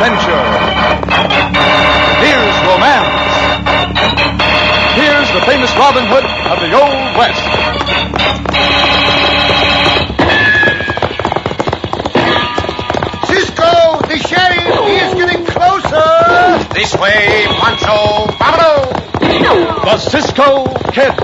adventure. Here's romance. Here's the famous Robin Hood of the Old West. Cisco, the sheriff, he is getting closer. This way, Pancho. Vámonos. The Cisco Kid.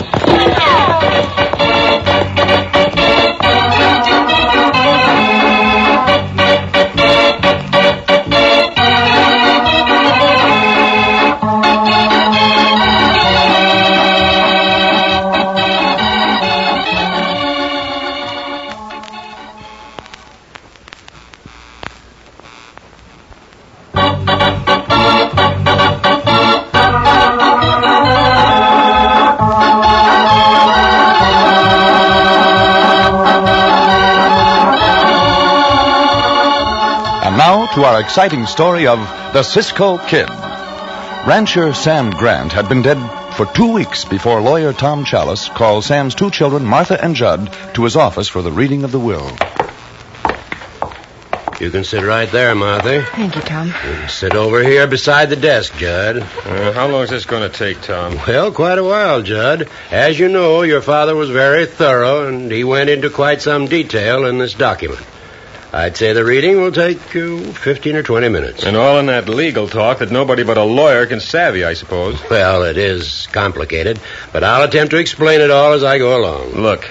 To our exciting story of the Cisco Kid. Rancher Sam Grant had been dead for 2 weeks before lawyer Tom Chalice called Sam's 2 children, Martha and Judd, to his office for the reading of the will. You can sit right there, Martha. Thank you, Tom. You can sit over here beside the desk, Judd. How long is this going to take, Tom? Well, quite a while, Judd. As you know, your father was very thorough, and he went into quite some detail in this document. I'd say the reading will take 15 or 20 minutes. And all in that legal talk that nobody but a lawyer can savvy, I suppose. Well, it is complicated, but I'll attempt to explain it all as I go along. Look,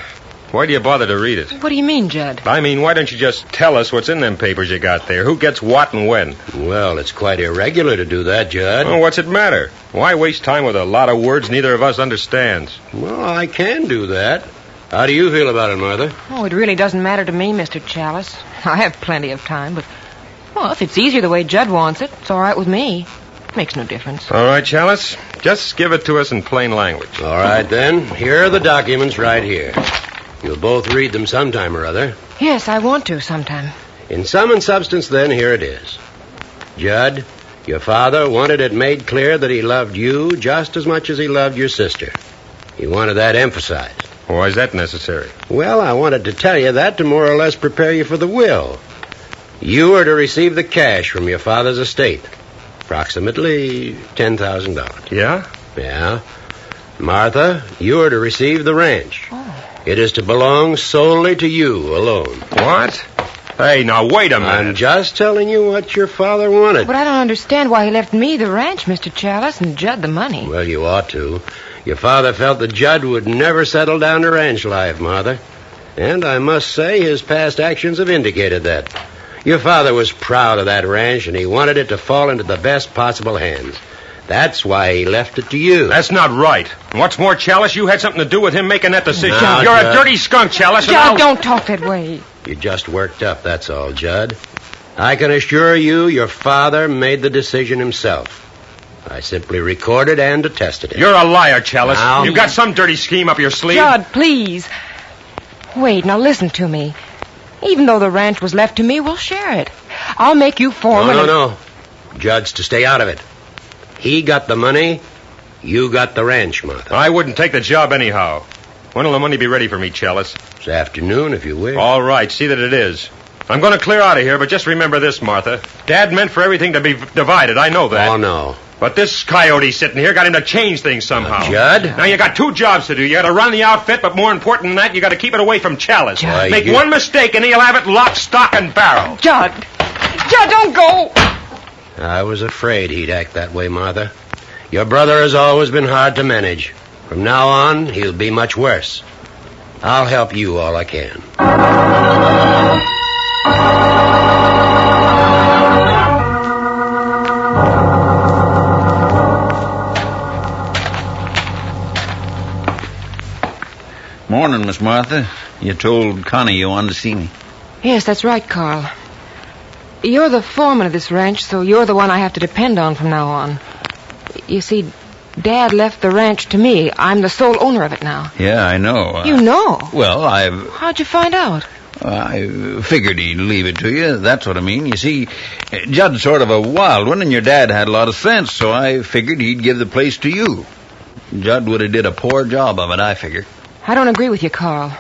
why do you bother to read it? What do you mean, Judd? I mean, why don't you just tell us what's in them papers you got there? Who gets what and when? Well, it's quite irregular to do that, Judd. Oh, what's it matter? Why waste time with a lot of words neither of us understands? Well, I can do that. How do you feel about it, Martha? Oh, it really doesn't matter to me, Mr. Chalice. I have plenty of time, but, well, if it's easier the way Judd wants it, it's all right with me. Makes no difference. All right, Chalice. Just give it to us in plain language. All right, then. Here are the documents right here. You'll both read them sometime or other. Yes, I want to sometime. In sum and substance, then, here it is. Judd, your father wanted it made clear that he loved you just as much as he loved your sister. He wanted that emphasized. Why is that necessary? Well, I wanted to tell you that to more or less prepare you for the will. You are to receive the cash from your father's estate. Approximately $10,000. Yeah? Yeah. Martha, you are to receive the ranch. Oh. It is to belong solely to you alone. What? Hey, now, wait a minute. I'm just telling you what your father wanted. But I don't understand why he left me the ranch, Mr. Chalice, and Judd the money. Well, you ought to. Your father felt that Judd would never settle down to ranch life, Martha. And I must say his past actions have indicated that. Your father was proud of that ranch, and he wanted it to fall into the best possible hands. That's why he left it to you. That's not right. And what's more, Chalice, you had something to do with him making that decision. Now, You're Judd. a dirty skunk, Chalice. Judd, don't talk that way. You just worked up, that's all, Judd. I can assure you your father made the decision himself. I simply recorded and attested it. You're a liar, Chalice. Now. You've got some dirty scheme up your sleeve. Judd, please. Wait, now listen to me. Even though the ranch was left to me, we'll share it. I'll make you foreman. No. Judd's to stay out of it. He got the money. You got the ranch, Martha. I wouldn't take the job anyhow. When will the money be ready for me, Chalice? This afternoon, if you wish. All right, see that it is. I'm going to clear out of here, but just remember this, Martha. Dad meant for everything to be divided. I know that. Oh, no. But this coyote sitting here got him to change things somehow. Judd? Now, you got 2 jobs to do. You got to run the outfit, but more important than that, you got to keep it away from Chalice. Judd. Make one mistake, and he'll have it lock, stock, and barrel. Judd! Judd, don't go! I was afraid he'd act that way, Martha. Your brother has always been hard to manage. From now on, he'll be much worse. I'll help you all I can. Morning, Miss Martha. You told Connie you wanted to see me. Yes, that's right, Carl. You're the foreman of this ranch, so you're the one I have to depend on from now on. You see, Dad left the ranch to me. I'm the sole owner of it now. Yeah, I know. You know? Well, How'd you find out? I figured he'd leave it to you. That's what I mean. You see, Judd's sort of a wild one, and your dad had a lot of sense, so I figured he'd give the place to you. Judd would have did a poor job of it, I figure. I don't agree with you, Carl.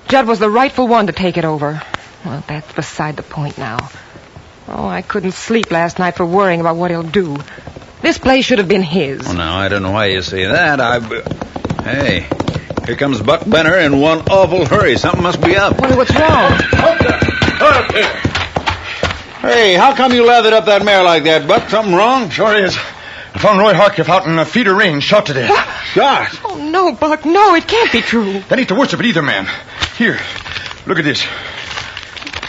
Judd was the rightful one to take it over. Well, that's beside the point now. Oh, I couldn't sleep last night for worrying about what he'll do. This place should have been his. Well, now, I don't know why you say that. Hey, here comes Buck Benner in one awful hurry. Something must be up. Wonder what's wrong. Hey, how come you lathered up that mare like that, Buck? Something wrong? Sure is. I found Roy Hartletts out in a feeder range, shot to death. Shot? Oh, no, Buck, no, it can't be true. That ain't the worst of it either, man. Here, look at this.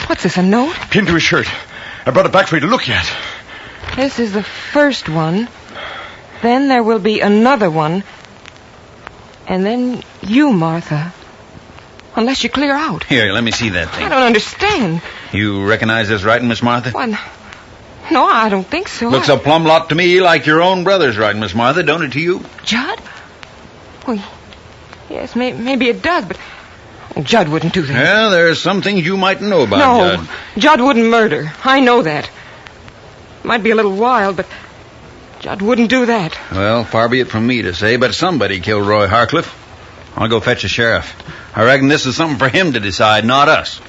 What's this, a note? Pinned to his shirt. I brought it back for you to look at. This is the first one. Then there will be another one. And then you, Martha. Unless you clear out. Here, let me see that thing. I don't understand. You recognize this writing, Miss Martha? What? No, I don't think so. Looks a plumb lot to me like your own brother's writing, Miss Martha, don't it to you? Judd? Well, yes, maybe it does, but Judd wouldn't do that. Well, there's some things you might know about Judd. Judd wouldn't murder. I know that. Might be a little wild, but Judd wouldn't do that. Well, far be it from me to say, but somebody killed Roy Hartletts. I'll go fetch the sheriff. I reckon this is something for him to decide, not us.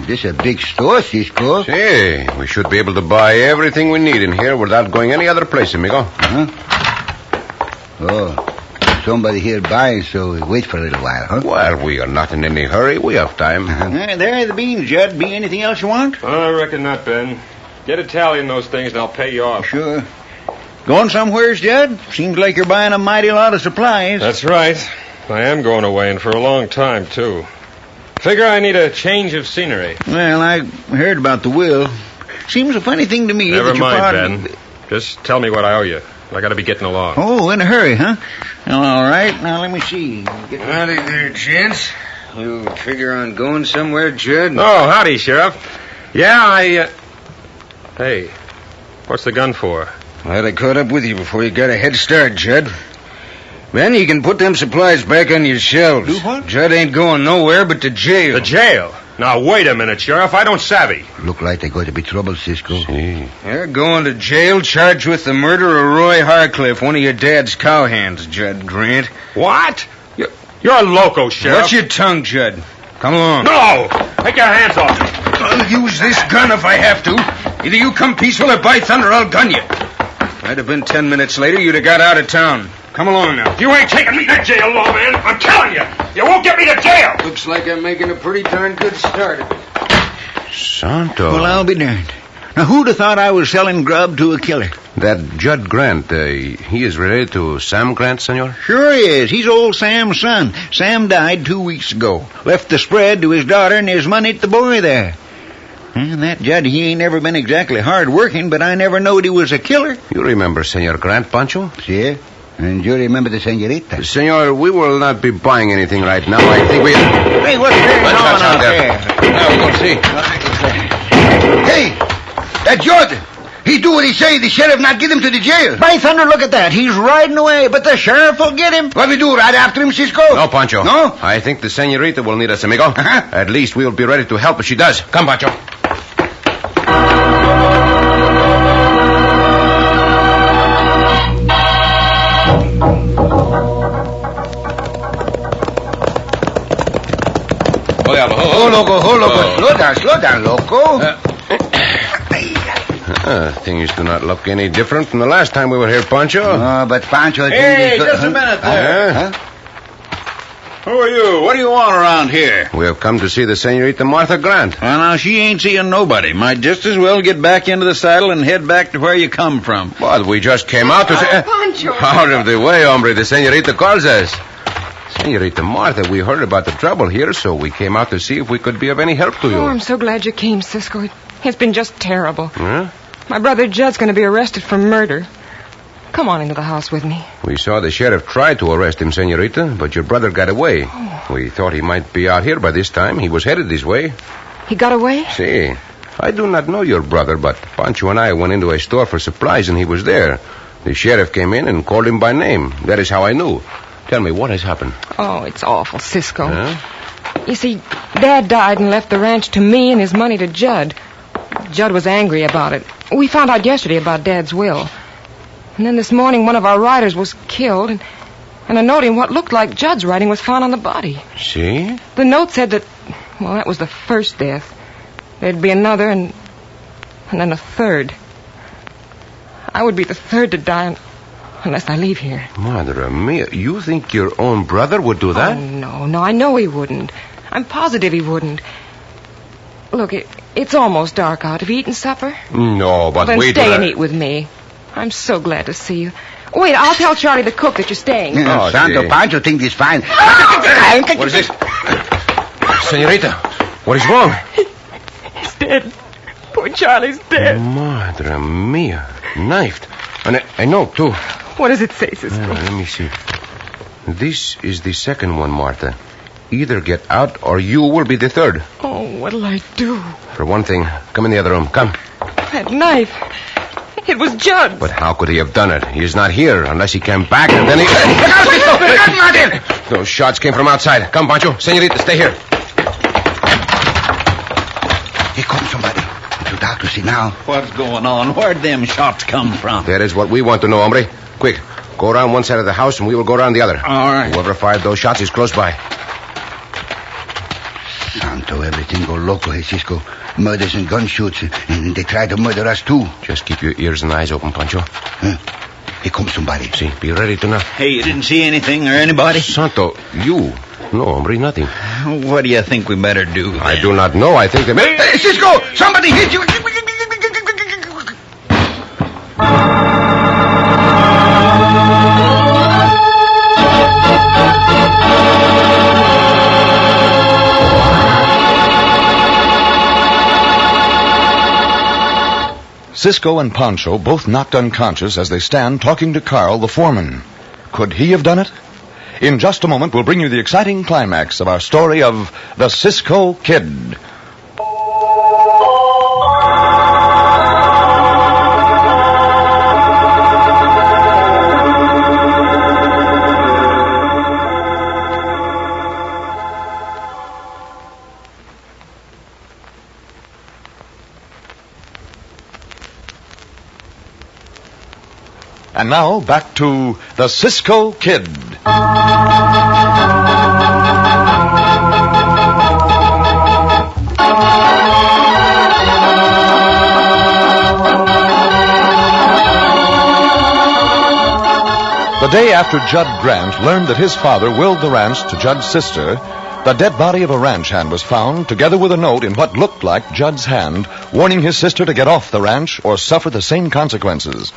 This is a big store, Cisco. Hey, we should be able to buy everything we need in here without going any other place, amigo. Uh-huh. Oh, somebody here buying, so we wait for a little while, huh? Well, we are not in any hurry. We have time. There are the beans, Judd. Be anything else you want? I reckon not, Ben. Get a tally on those things and I'll pay you off. Sure. Going somewheres, Judd? Seems like you're buying a mighty lot of supplies. That's right. I am going away, and for a long time, too. Figure I need a change of scenery. Well, I heard about the will. Seems a funny thing to me. Never that your mind, Ben. Just tell me what I owe you. I gotta be getting along. Oh, in a hurry, huh? All right. Now, let me see. Howdy there, gents. You figure on going somewhere, Judd? Oh, howdy, Sheriff. Yeah, Hey, what's the gun for? Well, I caught up with you before you got a head start, Judd. Then you can put them supplies back on your shelves. Do what? Judd ain't going nowhere but to jail. The jail? Now, wait a minute, Sheriff. I don't savvy. Look like they're going to be trouble, Cisco. You're going to jail charged with the murder of Roy Hartletts, one of your dad's cowhands, Judd Grant. What? You're a loco, Sheriff. Watch your tongue, Judd. Come along. No! Take your hands off me. I'll use this gun if I have to. Either you come peaceful or by thunder, I'll gun you. Might have been 10 minutes later, you'd have got out of town. Come along now. You ain't taking me to jail, lawman. I'm telling you. You won't get me to jail. Looks like I'm making a pretty darn good start of it. Santo. Well, I'll be darned. Now, who'd have thought I was selling grub to a killer? That Judd Grant, he is related to Sam Grant, senor? Sure he is. He's old Sam's son. Sam died 2 weeks ago. Left the spread to his daughter and his money to the boy there. And that Judd, he ain't never been exactly hard working, but I never knowed he was a killer. You remember Senor Grant, Pancho? See? And you remember the senorita? Senor, we will not be buying anything right now. I think we... Hey, what's going on out there? Now we go see. Hey! That Jordan! He do what he say. The sheriff not get him to the jail. By thunder, look at that. He's riding away, but the sheriff will get him. What we do, ride after him, Cisco? No, Pancho. No? I think the senorita will need us, amigo. Uh-huh. At least we'll be ready to help if she does. Come, Pancho. Oh, loco. Slow down, loco. Things do not look any different from the last time we were here, Pancho. Oh, but Pancho... Hey, just a minute there. Huh? Who are you? What do you want around here? We have come to see the senorita Martha Grant. Well, now, she ain't seeing nobody. Might just as well get back into the saddle and head back to where you come from. But we just came out to say... Pancho! Out of the way, hombre. The senorita calls us. Senorita Martha, we heard about the trouble here, so we came out to see if we could be of any help to you. Oh, I'm so glad you came, Cisco. It's been just terrible. Huh? My brother Judd's going to be arrested for murder. Come on into the house with me. We saw the sheriff try to arrest him, senorita, but your brother got away. Oh. We thought he might be out here by this time. He was headed this way. He got away? See, I do not know your brother, but Pancho and I went into a store for supplies, and he was there. The sheriff came in and called him by name. That is how I knew. Tell me, what has happened? Oh, it's awful, Cisco. Huh? You see, Dad died and left the ranch to me and his money to Judd. Judd was angry about it. We found out yesterday about Dad's will. And then this morning, one of our riders was killed, and a note in what looked like Judd's writing was found on the body. See? The note said that, well, that was the first death. There'd be another, and then a third. I would be the third to die unless I leave here. Madre mia, you think your own brother would do that? Oh, no, I know he wouldn't. I'm positive he wouldn't. Look, it's almost dark out. Have you eaten supper? No, but Then wait. stay and eat with me. I'm so glad to see you. Wait, I'll tell Charlie the cook that you're staying. Santo Pancho thinks he's fine. What is this? Senorita, what is wrong? He's dead. Poor Charlie's dead. Madre mia, knifed. And I know, too. What does it say, Cisco? Let me see. This is the second one, Martha. Either get out or you will be the third. Oh, what'll I do? For one thing, come in the other room. Come. That knife. It was Judd. But how could he have done it? He is not here unless he came back and then he... Those shots came from outside. Come, Pancho. Senorita, stay here. Here comes somebody. The doctor see now. What's going on? Where'd them shots come from? That is what we want to know, hombre. Quick, go around one side of the house and we will go around the other. All right. Whoever fired those shots is close by. Santo, everything go loco, hey, Cisco. Murders and gun shoots, and they try to murder us, too. Just keep your ears and eyes open, Pancho. Here comes somebody. See, be ready to knock. Hey, you didn't see anything or anybody? Santo, you. No, hombre, nothing. What do you think we better do, then? I do not know. I think they may... Hey, Cisco! Somebody hit you! Cisco and Pancho both knocked unconscious as they stand talking to Carl, the foreman. Could he have done it? In just a moment, we'll bring you the exciting climax of our story of the Cisco Kid. And now, back to the Cisco Kid. The day after Judd Grant learned that his father willed the ranch to Judd's sister, the dead body of a ranch hand was found, together with a note in what looked like Judd's hand, warning his sister to get off the ranch or suffer the same consequences.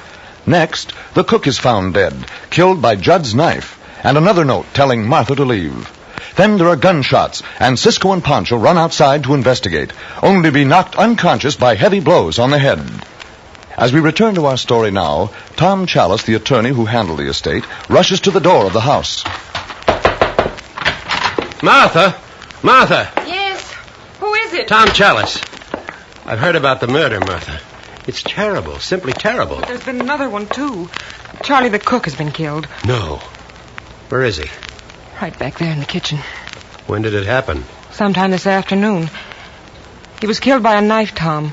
Next, the cook is found dead, killed by Judd's knife, and another note telling Martha to leave. Then there are gunshots, and Cisco and Pancho run outside to investigate, only to be knocked unconscious by heavy blows on the head. As we return to our story now, Tom Chalice, the attorney who handled the estate, rushes to the door of the house. Martha! Martha! Yes? Who is it? Tom Chalice. I've heard about the murder, Martha. It's terrible, simply terrible. But there's been another one, too. Charlie the cook has been killed. No. Where is he? Right back there in the kitchen. When did it happen? Sometime this afternoon. He was killed by a knife, Tom.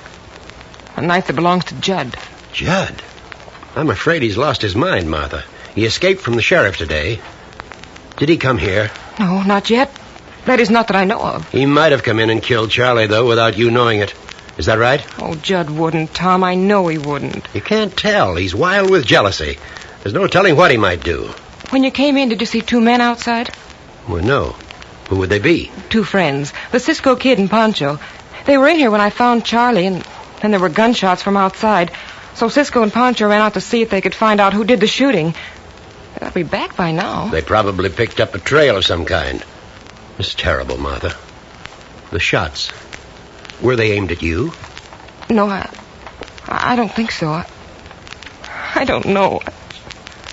A knife that belongs to Judd. Judd? I'm afraid he's lost his mind, Martha. He escaped from the sheriff today. Did he come here? No, not yet. That is not that I know of. He might have come in and killed Charlie, though, without you knowing it. Is that right? Oh, Judd wouldn't, Tom. I know he wouldn't. You can't tell. He's wild with jealousy. There's no telling what he might do. When you came in, did you see two men outside? Well, no. Who would they be? Two friends. The Cisco Kid and Pancho. They were in here when I found Charlie, and then there were gunshots from outside. So Cisco and Pancho ran out to see if they could find out who did the shooting. They'll be back by now. They probably picked up a trail of some kind. It's terrible, Martha. The shots. Were they aimed at you? No, I don't think so. I don't know.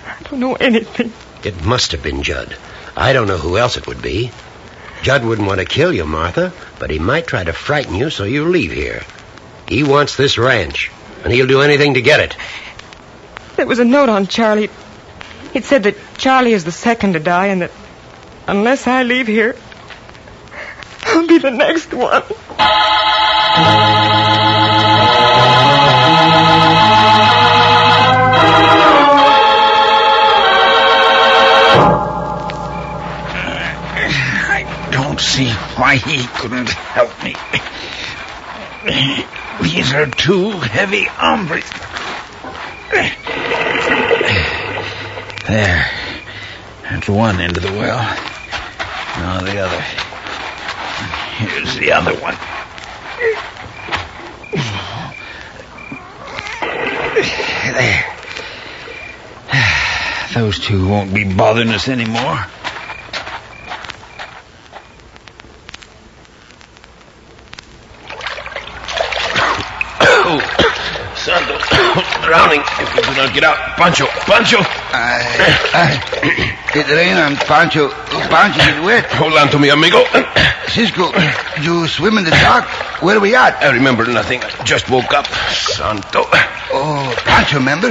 I don't know anything. It must have been Judd. I don't know who else it would be. Judd wouldn't want to kill you, Martha, but he might try to frighten you so you leave here. He wants this ranch, and he'll do anything to get it. There was a note on Charlie. It said that Charlie is the second to die, and that unless I leave here, I'll be the next one. see why he couldn't help me. These are two heavy hombres. There. That's one end of the well. Now the other. Here's the other one. There. Those two won't be bothering us anymore. Santo, drowning if you do not get out. Pancho! It rain and Pancho get wet. Hold on to me, amigo. Cisco, you swim in the dark? Where are we at? I remember nothing. I just woke up. Santo. Oh, Pancho, remember?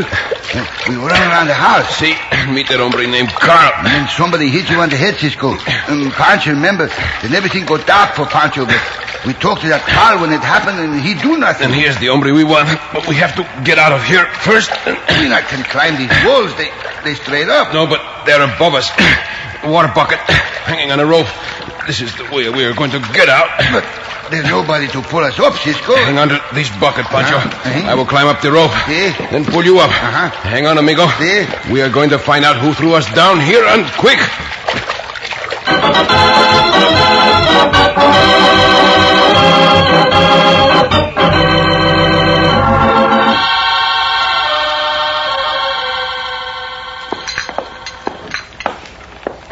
We were running around the house. See, meet that hombre named Carl. And then somebody hit you on the head, Cisco. Pancho, remember, then everything go dark for Pancho, but we talked to that Carl when it happened, and he do nothing. And here's the hombre we want. But we have to get out of here first. We not can climb these walls. They straight up. No, but they're above us. Water bucket hanging on a rope. This is the way we are going to get out. But there's nobody to pull us up, Cisco. Hang on to this bucket, Pancho. I will climb up the rope. See? Then pull you up. Hang on, amigo. See? We are going to find out who threw us down here, and quick.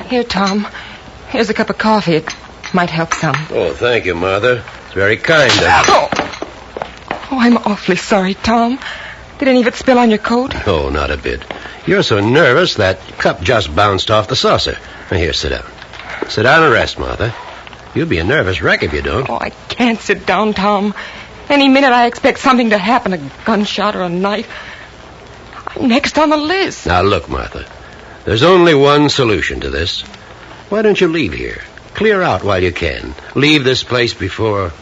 Here, Tom. Here's a cup of coffee. It might help some. Oh, thank you, Martha. It's very kind of you. Oh, I'm awfully sorry, Tom. Did any of it spill on your coat? Oh, not a bit. You're so nervous that cup just bounced off the saucer. Now, here, sit down. Sit down and rest, Martha. You'll be a nervous wreck if you don't. Oh, I can't sit down, Tom. Any minute I expect something to happen, a gunshot or a knife. I'm next on the list. Now, look, Martha. There's only one solution to this. Why don't you leave here? Clear out while you can. Leave this place before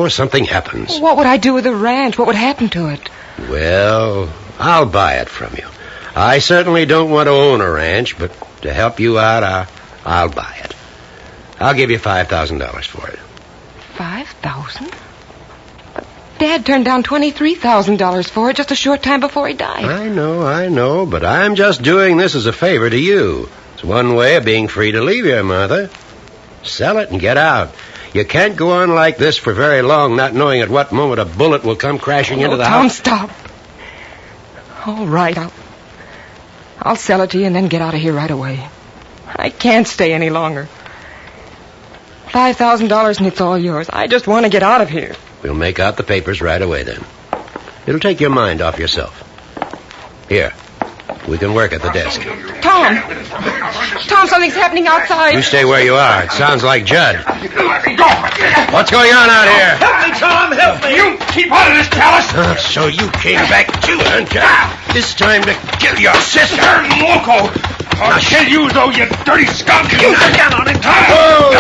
something happens. What would I do with the ranch? What would happen to it? Well, I'll buy it from you. I certainly don't want to own a ranch, but to help you out, I'll buy it. I'll give you $5,000 for it. $5,000? Dad turned down $23,000 for it just a short time before he died. I know, but I'm just doing this as a favor to you. It's one way of being free to leave here, Martha. Sell it and get out. You can't go on like this for very long, not knowing at what moment a bullet will come crashing into the Tom, house. stop. All right, I'll sell it to you and then get out of here right away. I can't stay any longer. $5,000 and it's all yours. I just want to get out of here. We'll make out the papers right away then. It'll take your mind off yourself. Here, we can work at the desk. Tom, something's happening outside. You stay where you are. It sounds like Judd. What's going on out here? Help me, Tom, help me. You keep out of this palace. So you came back too, aren't you? This time to kill your sister. Loco. I'll kill you, though, you dirty skunk. You get on it, Tom.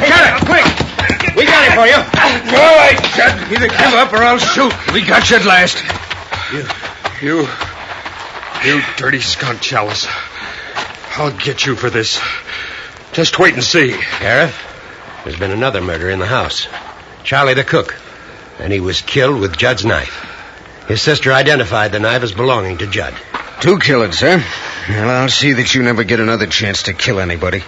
Shut it, quick. We got it for you. All right, Judd. Either give up or I'll shoot. We got you at last. You dirty skunk, Chalice. I'll get you for this. Just wait and see. Sheriff, there's been another murder in the house. Charlie the cook. And he was killed with Judd's knife. His sister identified the knife as belonging to Judd. 2 killings, huh? Well, I'll see that you never get another chance to kill anybody.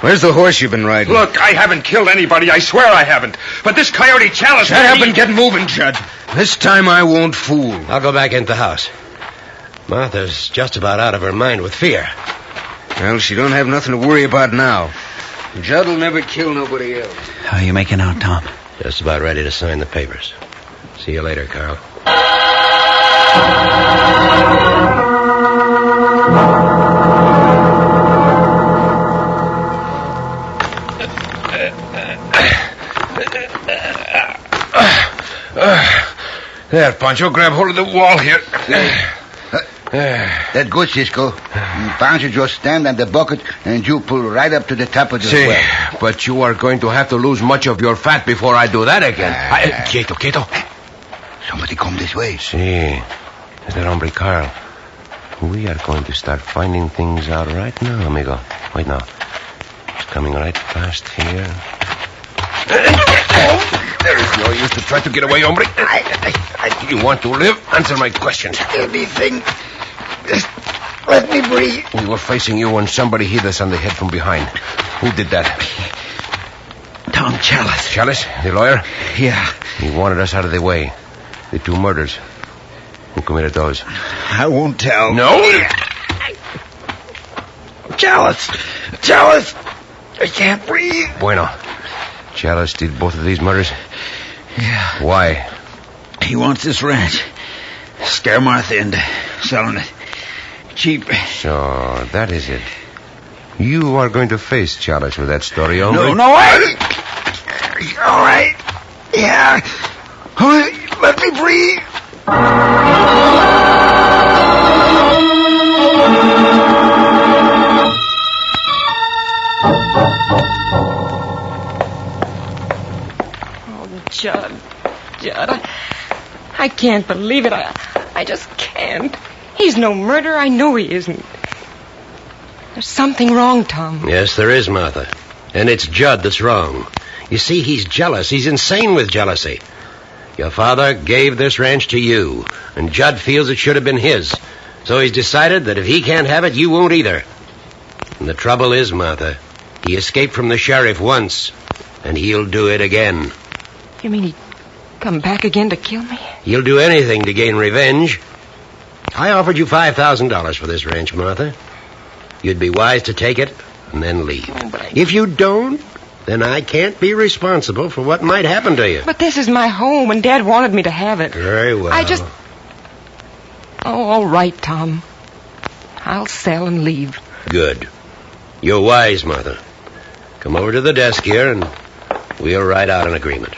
Where's the horse you've been riding? Look, I haven't killed anybody. I swear I haven't. But this coyote Chalice... Shut up and get moving, Judd. This time I won't fool. I'll go back into the house. Martha's just about out of her mind with fear. Well, she don't have nothing to worry about now. Judd will never kill nobody else. How are you making out, Tom? Just about ready to sign the papers. See you later, Carl. There, Pancho, grab hold of the wall here. That's good, Cisco. Pancho just stand on the bucket and you pull right up to the top of the See, well. but you are going to have to lose much of your fat before I do that again. Quieto. Somebody come this way. See, is that hombre Carl? We are going to start finding things out right now, amigo. Wait now. coming right past here. There is no use to try to get away, hombre. You want to live? Answer my questions. Anything. Just let me breathe. We were facing you when somebody hit us on the head from behind. Who did that? Tom Chalice. Chalice, the lawyer? Yeah. He wanted us out of the way. The 2 murders. Who committed those? I won't tell. No? Chalice. I can't breathe. Bueno. Chalice did both of these murders? Yeah. Why? He wants this ranch. Scare Martha into selling it cheap. So, that is it. You are going to face Chalice with that story, hombre? No, I... All right. Yeah. Let me breathe. Oh, Judd, I can't believe it. I just can't. He's no murderer. I know he isn't. There's something wrong, Tom. Yes, there is, Martha. And it's Judd that's wrong. You see, he's jealous. He's insane with jealousy. Your father gave this ranch to you, and Judd feels it should have been his. So he's decided that if he can't have it, you won't either. And the trouble is, Martha, he escaped from the sheriff once, and he'll do it again. You mean he'd come back again to kill me? He'll do anything to gain revenge. I offered you $5,000 for this ranch, Martha. You'd be wise to take it and then leave. If you don't, then I can't be responsible for what might happen to you. But this is my home, and Dad wanted me to have it. Very well. Oh, all right, Tom. I'll sell and leave. Good. You're wise, Martha. Come over to the desk here, and we'll write out an agreement.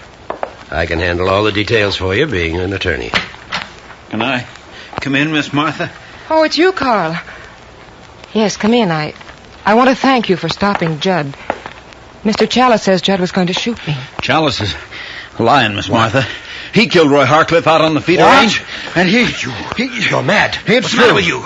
I can handle all the details for you, being an attorney. Can I come in, Miss Martha? Oh, it's you, Carl. Yes, come in. I want to thank you for stopping Judd. Mr. Chalice says Judd was going to shoot me. Chalice is lying, Miss Martha. He killed Roy Hartletts out on the feeder range. And You're mad. It's What's the true. matter with you?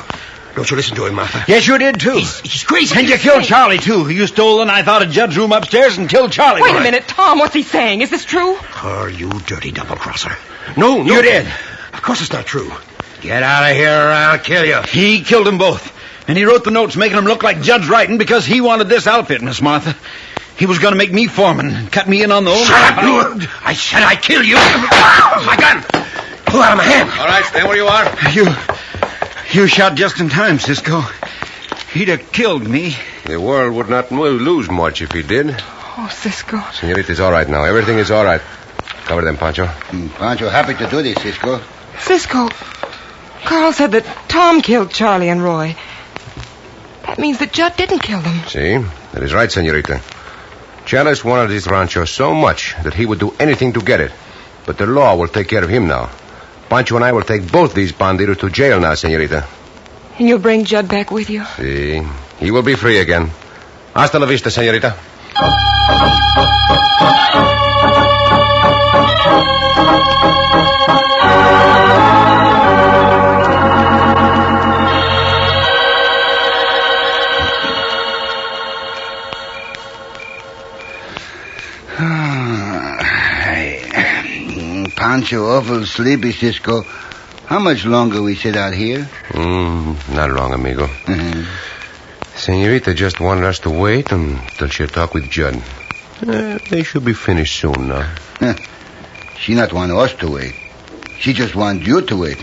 Don't you listen to him, Martha. Yes, you did, too. He's crazy. And you killed Charlie, too. You stole the knife out of Judd's room upstairs and killed Charlie. Wait a minute, Tom. What's he saying? Is this true? Oh, you dirty double-crosser. No. You did. Of course it's not true. Get out of here or I'll kill you. He killed them both. And he wrote the notes making them look like Judd's writing because he wanted this outfit, Miss Martha. He was going to make me foreman and cut me in on the old... Shut up, you! I said I'd kill you. My gun! Pull out of my hand. All right, stay where you are. You shot just in time, Cisco. He'd have killed me. The world would not lose much if he did. Oh, Cisco. Senorita's all right now. Everything is all right. Cover them, Pancho. Pancho, happy to do this, Cisco. Cisco. Carl said that Tom killed Charlie and Roy. That means that Judd didn't kill them. See? That is right, senorita. Chalice wanted this rancho so much that he would do anything to get it. But the law will take care of him now. Pancho and I will take both these bandidos to jail now, senorita. And you'll bring Judd back with you? See? He will be free again. Hasta la vista, senorita. Pancho awful sleepy, Cisco. How much longer we sit out here? Not long, amigo. Senorita just wanted us to wait until she talk with Judd. They should be finished soon now. She not want us to wait. She just want you to wait.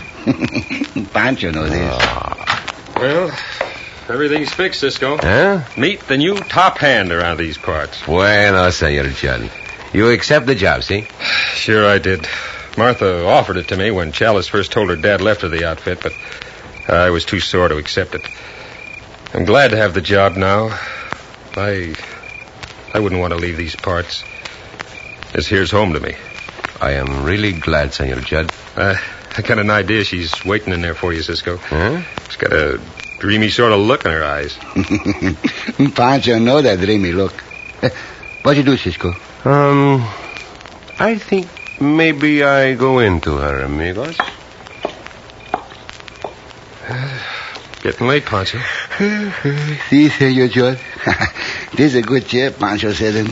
Pancho knows this. Well, everything's fixed, Cisco. Huh? Meet the new top hand around these parts. Bueno, Senor Judd. You accept the job, see? Sure I did. Martha offered it to me when Chalice first told her dad left her the outfit, but I was too sore to accept it. I'm glad to have the job now. I wouldn't want to leave these parts. This here's home to me. I am really glad, Senor Judd. I got an idea she's waiting in there for you, Cisco. Huh? She's got a dreamy sort of look in her eyes. Pancho know that dreamy look. What you do, Cisco? I think maybe I go into her, amigos. Getting late, Pancho. See, Senor Judd. This is a good chair, Pancho said.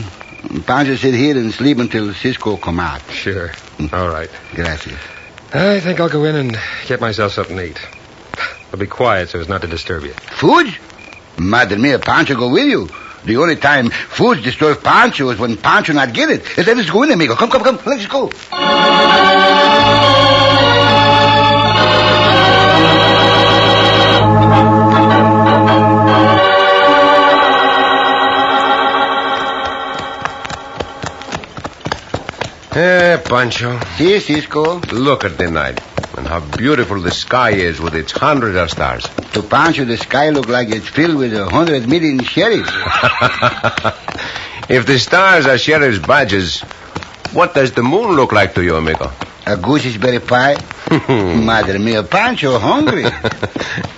Pancho sit here and sleep until Cisco come out. Sure. All right. Gracias. I think I'll go in and get myself something to eat. I'll be quiet so as not to disturb you. Food? Madre mia, Pancho go with you. The only time food disturbs Pancho is when Pancho not get it. Let us go in, amigo. Come. Let's go. Pancho. See, Cisco. Look at the night. And how beautiful the sky is with its hundreds of stars. To Pancho, the sky look like it's filled with 100 million sheriffs. If the stars are sheriff's badges, what does the moon look like to you, amigo? A gooseberry pie? Madre mia, Pancho, hungry.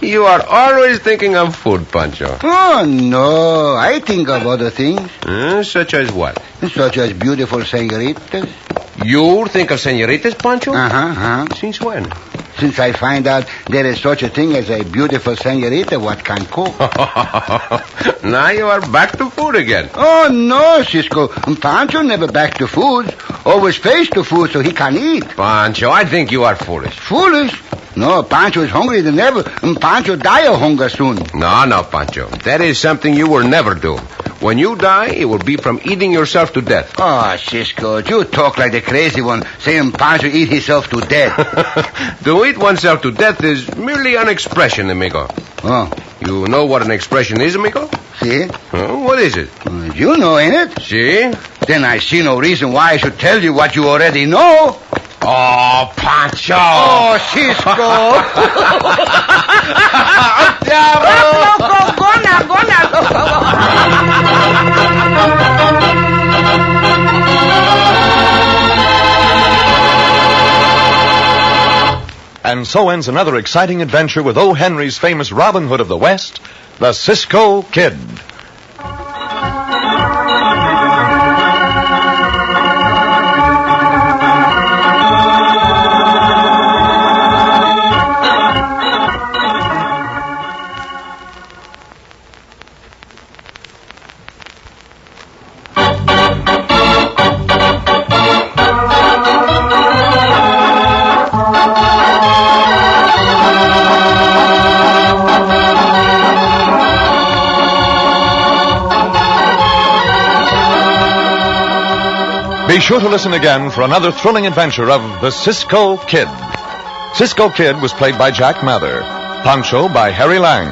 You are always thinking of food, Pancho. Oh, no. I think of other things. Such as what? Such as beautiful senoritas. You think of senoritas, Pancho? Uh-huh. Since when? Since I find out there is such a thing as a beautiful senorita what can cook. Now you are back to food again. Oh, no, Cisco. Pancho never back to food. Always face to food so he can eat. Pancho, I think you are foolish. Foolish? No, Pancho is hungry than ever. Pancho die of hunger soon. No, Pancho. That is something you will never do. When you die, it will be from eating yourself to death. Oh, Cisco, you talk like the crazy one, saying Pancho eat himself to death. To eat oneself to death is merely an expression, amigo. Oh. You know what an expression is, amigo? See? What is it? You know, ain't it? See? Then I see no reason why I should tell you what you already know. Oh, Pancho! Oh, Cisco! Go now. And so ends another exciting adventure with O. Henry's famous Robin Hood of the West, the Cisco Kid. Be sure to listen again for another thrilling adventure of the Cisco Kid. Cisco Kid was played by Jack Mather. Pancho by Harry Lang.